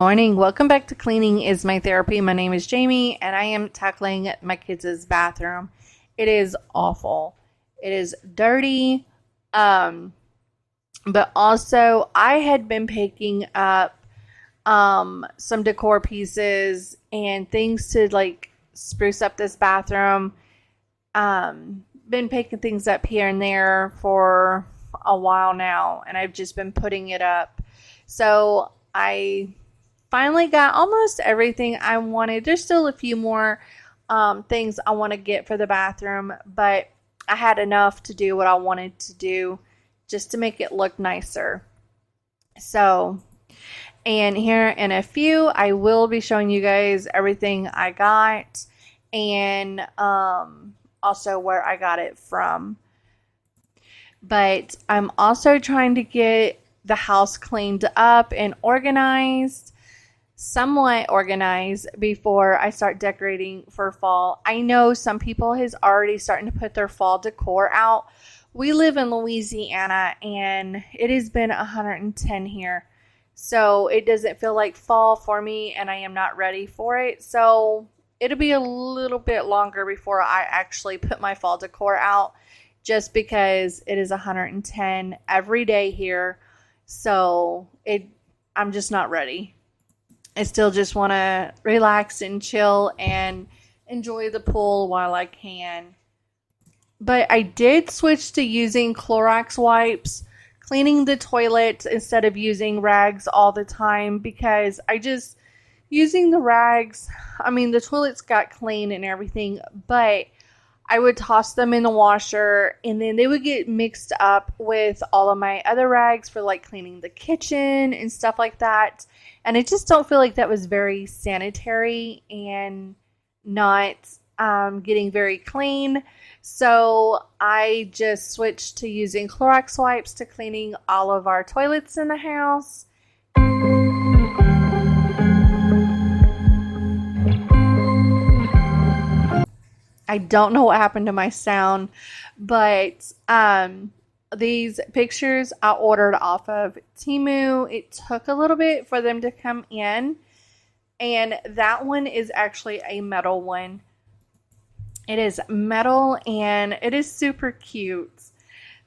Morning. Welcome back to Cleaning is My Therapy. My name is Jamie and I am tackling my kids' bathroom. It is awful. It is dirty. But also I had been picking up some decor pieces and things to like spruce up this bathroom. Been picking things up here and there for a while now, and I've just been putting it up. So I finally got almost everything I wanted. There's still a few more things I want to get for the bathroom, but I had enough to do what I wanted to do just to make it look nicer. So, and here in a few, I will be showing you guys everything I got and also where I got it from. But I'm also trying to get the house cleaned up and organized, somewhat organized before I start decorating for fall. I know some people is already starting to put their fall decor out. We live in Louisiana and it has been 110 here. So it doesn't feel like fall for me and I am not ready for it. So it'll be a little bit longer before I actually put my fall decor out just because it is 110 every day here. So I'm just not ready. I still just want to relax and chill and enjoy the pool while I can. But I did switch to using Clorox wipes, cleaning the toilet instead of using rags all the time because using the rags, the toilets got clean and everything, but I would toss them in the washer and then they would get mixed up with all of my other rags for like cleaning the kitchen and stuff like that. And I just don't feel like that was very sanitary and not getting very clean. So I just switched to using Clorox wipes to cleaning all of our toilets in the house. I don't know what happened to my sound, but these pictures I ordered off of Temu. It took a little bit for them to come in, and that one is actually a metal one. It is metal and it is super cute.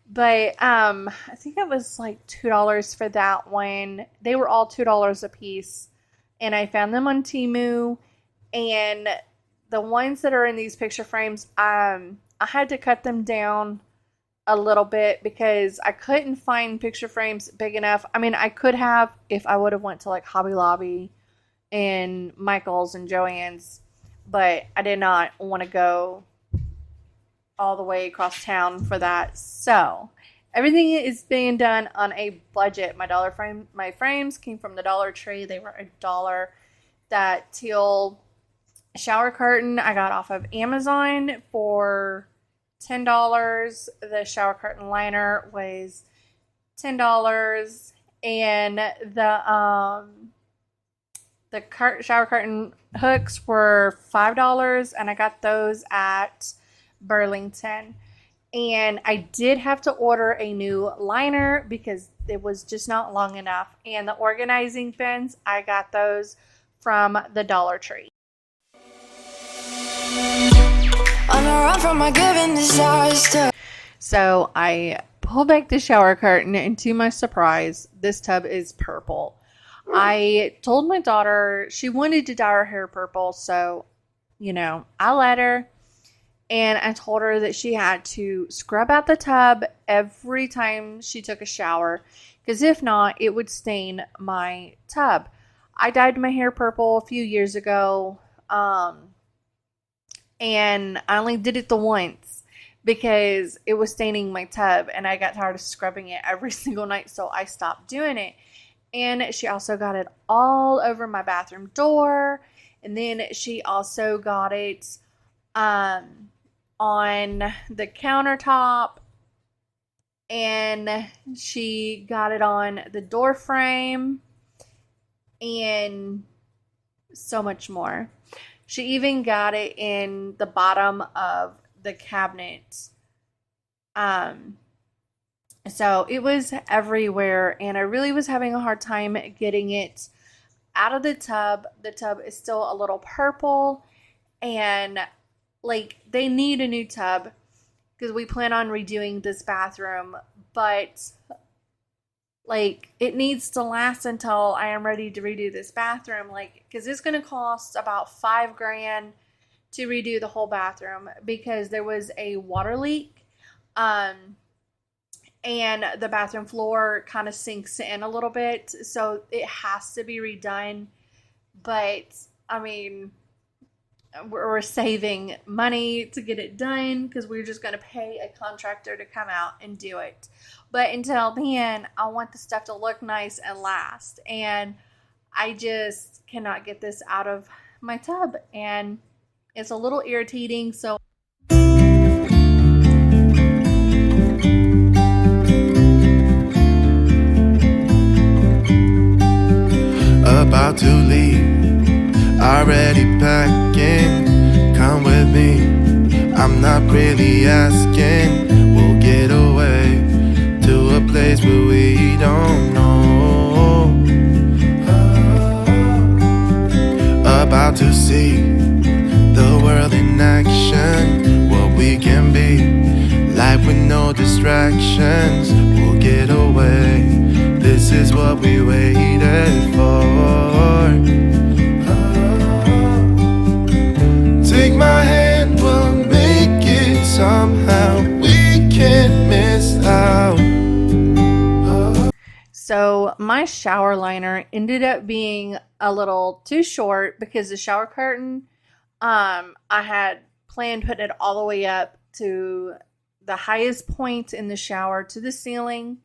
But I think it was like $2 for that one. They were all $2 a piece, and I found them on Temu. And the ones that are in these picture frames, I had to cut them down a little bit because I couldn't find picture frames big enough. I could have if I would have went to like Hobby Lobby and Michael's and Joann's, but I did not want to go all the way across town for that. So everything is being done on a budget. My frames came from the Dollar Tree. They were $1. That teal shower curtain I got off of Amazon for $10. The shower curtain liner was $10, and the shower curtain hooks were $5, and I got those at Burlington. And I did have to order a new liner because it was just not long enough. And the organizing bins, I got those from the Dollar Tree. On the run from my given disaster. So I pulled back the shower curtain, and to my surprise, this tub is purple. I told my daughter she wanted to dye her hair purple, so I let her, and I told her that she had to scrub out the tub every time she took a shower, because if not, it would stain my tub. I dyed my hair purple a few years ago, and I only did it the once because it was staining my tub and I got tired of scrubbing it every single night, so I stopped doing it. And she also got it all over my bathroom door, and then she also got it on the countertop, and she got it on the door frame and so much more. She even got it in the bottom of the cabinet. So it was everywhere, and I really was having a hard time getting it out of the tub is still a little purple, and like they need a new tub because we plan on redoing this bathroom, but like it needs to last until I am ready to redo this bathroom, like because it's going to cost about $5,000 to redo the whole bathroom because there was a water leak, and the bathroom floor kind of sinks in a little bit, so it has to be redone. But I mean, we're saving money to get it done because we're just going to pay a contractor to come out and do it. But until then, I want the stuff to look nice and last, and I just cannot get this out of my tub, and it's a little irritating. So about to leave, already packing. Come with me, I'm not really asking. We'll get away to a place where we don't know. About to see the world in action, what we can be, life with no distractions. We'll get away, this is what we waited for. Take my hand, we'll make it somehow. We can't miss out. So my shower liner ended up being a little too short because the shower curtain, I had planned putting it all the way up to the highest point in the shower to the ceiling,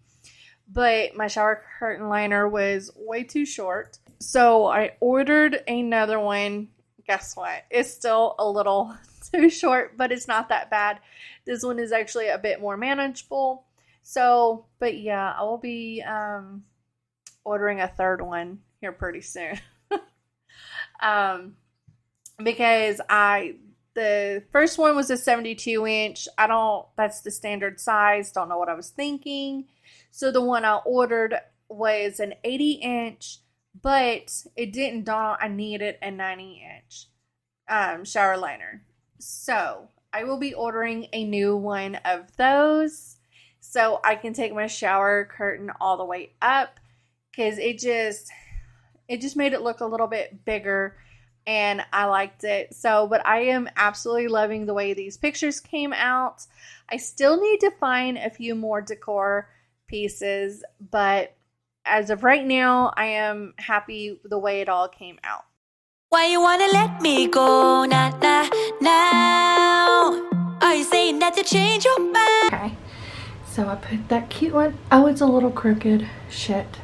but my shower curtain liner was way too short. So I ordered another one. Guess what? It's still a little too short, but it's not that bad. This one is actually a bit more manageable. So, but yeah, I will be ordering a third one here pretty soon. Because the first one was a 72 inch. That's the standard size. Don't know what I was thinking. So the one I ordered was an 80 inch, but it didn't dawn I needed a 90 inch shower liner. So I will be ordering a new one of those so I can take my shower curtain all the way up, because it just made it look a little bit bigger, and I liked it. So, but I am absolutely loving the way these pictures came out. I still need to find a few more decor pieces, but as of right now, I am happy with the way it all came out. Why you wanna let me go now? Are you saying that to change your mind? Okay, so I put that cute one. Oh, it's a little crooked. Shit.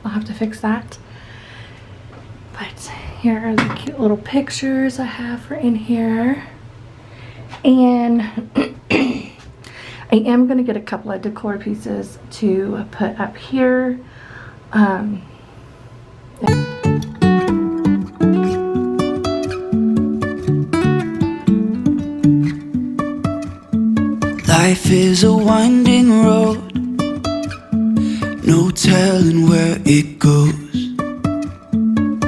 I'll have to fix that. But here are the cute little pictures I have for in here. And I am going to get a couple of decor pieces to put up here. Life is a winding road, no telling where it goes.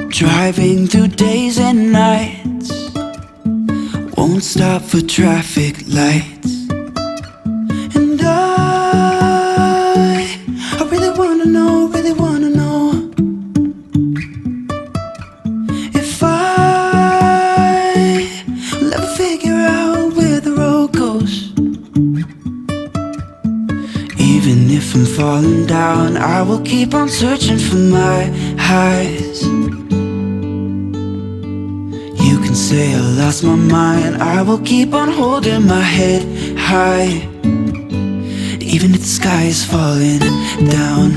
Driving through days and nights, won't stop for traffic lights. And I really wanna know if I will ever figure out where the road goes. Even if I'm falling down, I will keep on searching for my highs. You can say I lost my mind, I will keep on holding my head high, even if the sky is falling down.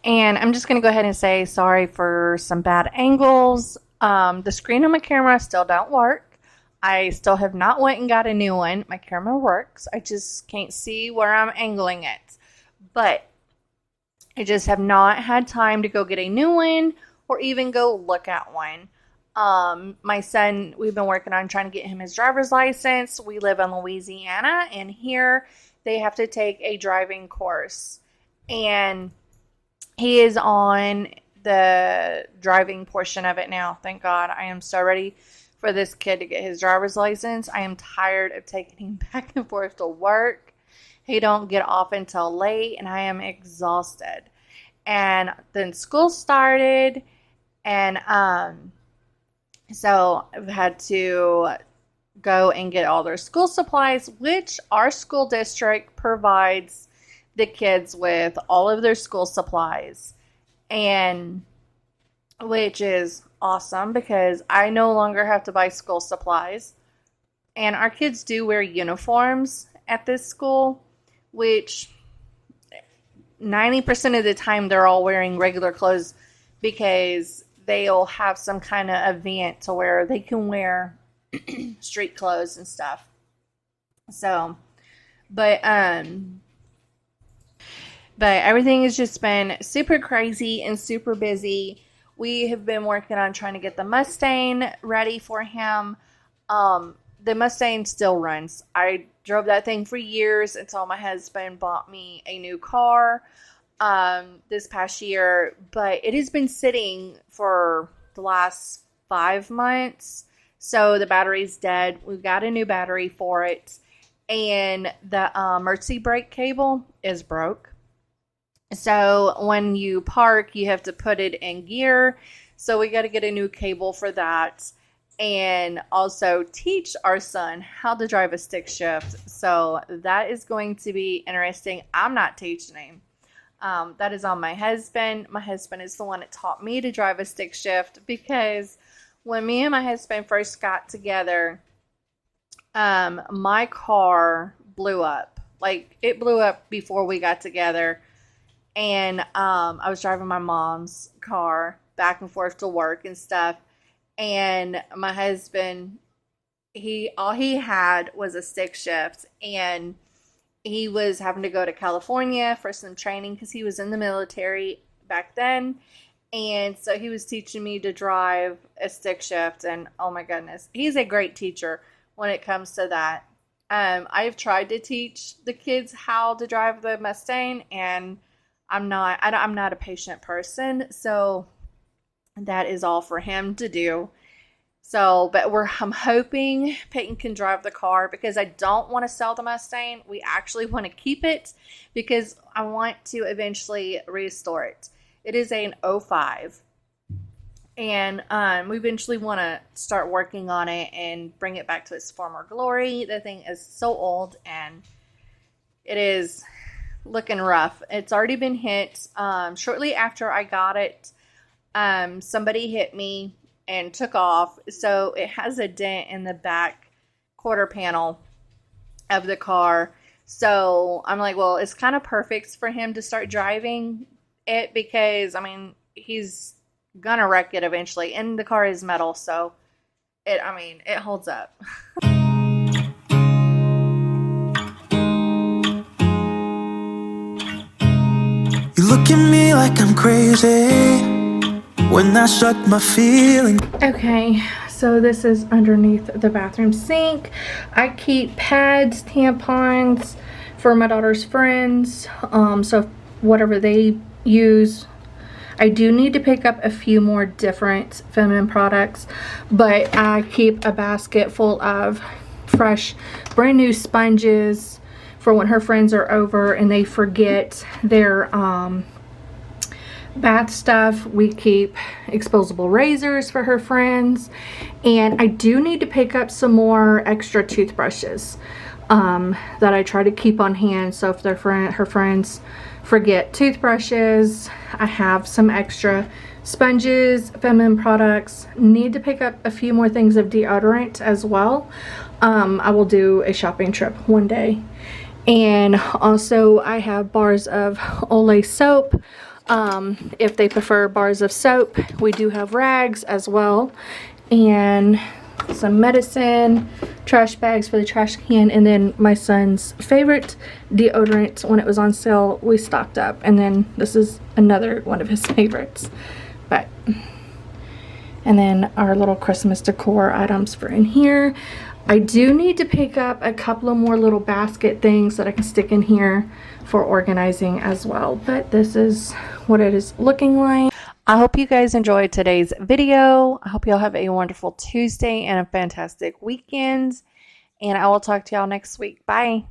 And I'm just going to go ahead and say sorry for some bad angles. The screen on my camera still don't work. I still have not went and got a new one. My camera works. I just can't see where I'm angling it. But I just have not had time to go get a new one or even go look at one. My son, we've been working on trying to get him his driver's license. We live in Louisiana, and here they have to take a driving course. And he is on the driving portion of it now. Thank God. I am so ready for this kid to get his driver's license. I am tired of taking him back and forth to work. He don't get off until late, and I am exhausted. And then school started, and so I've had to go and get all their school supplies, which our school district provides the kids with all of their school supplies, and which is awesome because I no longer have to buy school supplies. And our kids do wear uniforms at this school, which 90% of the time they're all wearing regular clothes because they'll have some kind of event to where they can wear street clothes and stuff. So, but everything has just been super crazy and super busy. We have been working on trying to get the Mustang ready for him. The Mustang still runs. I drove that thing for years until my husband bought me a new car this past year. But it has been sitting for the last 5 months. So the battery's dead. We've got a new battery for it. And the emergency brake cable is broke. So when you park, you have to put it in gear. So we got to get a new cable for that. And also teach our son how to drive a stick shift. So that is going to be interesting. I'm not teaching him. That is on my husband. My husband is the one that taught me to drive a stick shift, because when me and my husband first got together, my car blew up. Like, it blew up before we got together. And I was driving my mom's car back and forth to work and stuff. And my husband, all he had was a stick shift. And he was having to go to California for some training because he was in the military back then. And so he was teaching me to drive a stick shift. And oh my goodness, he's a great teacher when it comes to that. I've tried to teach the kids how to drive the Mustang, and I'm not a patient person, so that is all for him to do. So, but I'm hoping Peyton can drive the car, because I don't want to sell the Mustang. We actually want to keep it because I want to eventually restore it. It is an 05, and we eventually want to start working on it and bring it back to its former glory. The thing is so old, and it is looking rough. It's already been hit. Shortly after I got it, somebody hit me and took off. So it has a dent in the back quarter panel of the car. So I'm like, well, it's kind of perfect for him to start driving it, because I mean, he's gonna wreck it eventually, and the car is metal, so it holds up. You look at me like I'm crazy when I shut my feelings. Okay, so this is underneath the bathroom sink. I keep pads, tampons for my daughter's friends, so whatever they use. I do need to pick up a few more different feminine products, but I keep a basket full of fresh, brand new sponges for when her friends are over and they forget their bath stuff. We keep exposable razors for her friends, and I do need to pick up some more extra toothbrushes that I try to keep on hand, so if her friends forget toothbrushes, I have some extra sponges, feminine products. Need to pick up a few more things of deodorant as well. I will do a shopping trip one day. And also I have bars of Olay soap. If they prefer bars of soap, we do have rags as well. And some medicine, trash bags for the trash can, and then my son's favorite deodorant. When it was on sale, we stocked up, and then this is another one of his favorites. But And then our little Christmas decor items for in here. I do need to pick up a couple of more little basket things that I can stick in here for organizing as well. But this is what it is looking like. I hope you guys enjoyed today's video. I hope y'all have a wonderful Tuesday and a fantastic weekend. And I will talk to y'all next week. Bye.